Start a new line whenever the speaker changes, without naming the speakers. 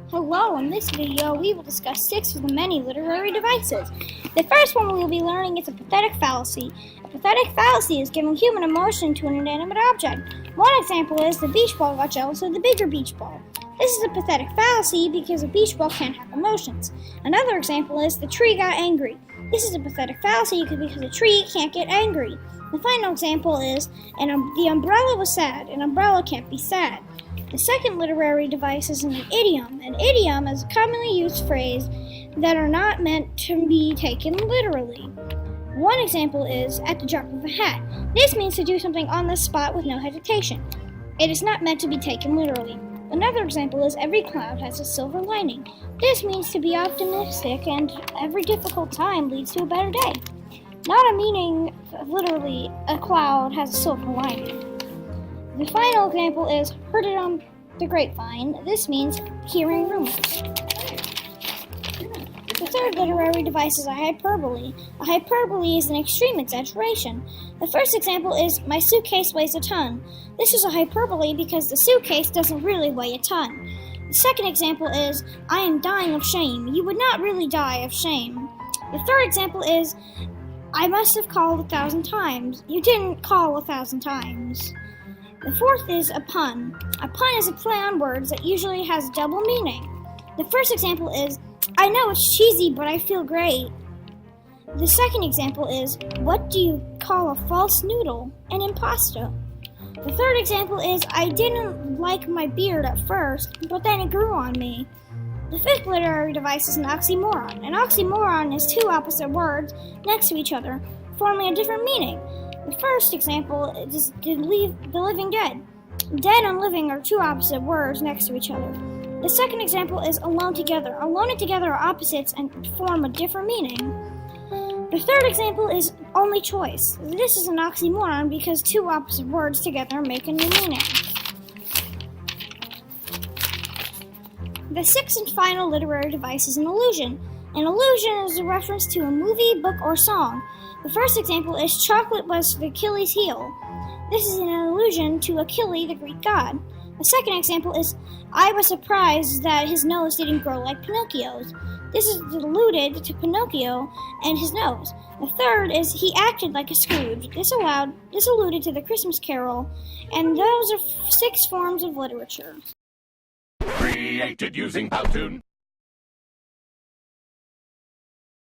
Hello, in this video we will discuss 6 of the many literary devices. The first one we will be learning is a pathetic fallacy. A pathetic fallacy is giving human emotion to an inanimate object. One example is the beach ball got jealous of the bigger beach ball. This is a pathetic fallacy because a beach ball can't have emotions. Another example is the tree got angry. This is a pathetic fallacy because a tree can't get angry. The final example is the umbrella was sad. An umbrella can't be sad. The second literary device is an idiom. An idiom is a commonly used phrase that are not meant to be taken literally. One example is at the drop of a hat. This means to do something on the spot with no hesitation. It is not meant to be taken literally. Another example is every cloud has a silver lining. This means to be optimistic and every difficult time leads to a better day. Not a meaning of literally a cloud has a silver lining. The final example is heard it on the grapevine. This means hearing rumors. The third literary device is a hyperbole. A hyperbole is an extreme exaggeration. The first example is my suitcase weighs a ton. This is a hyperbole because the suitcase doesn't really weigh a ton. The second example is I am dying of shame. You would not really die of shame. The third example is I must have called 1,000 times. You didn't call 1,000 times. The fourth is a pun. A pun is a play on words that usually has double meaning. The first example is, I know it's cheesy, but I feel great. The second example is, what do you call a false noodle? An impasto. The third example is, I didn't like my beard at first, but then it grew on me. The fifth literary device is an oxymoron. An oxymoron is two opposite words next to each other, forming a different meaning. The first example is the living dead. Dead and living are two opposite words next to each other. The second example is alone together. Alone and together are opposites and form a different meaning. The third example is only choice. This is an oxymoron because two opposite words together make a new meaning. The sixth and final literary device is an allusion. An allusion is a reference to a movie, book, or song. The first example is chocolate was Achilles' heel. This is an allusion to Achilles, the Greek god. The second example is I was surprised that his nose didn't grow like Pinocchio's. This is alluded to Pinocchio and his nose. The third is he acted like a Scrooge. This alluded to the Christmas Carol, and those are 6 forms of literature.
Created using Powtoon.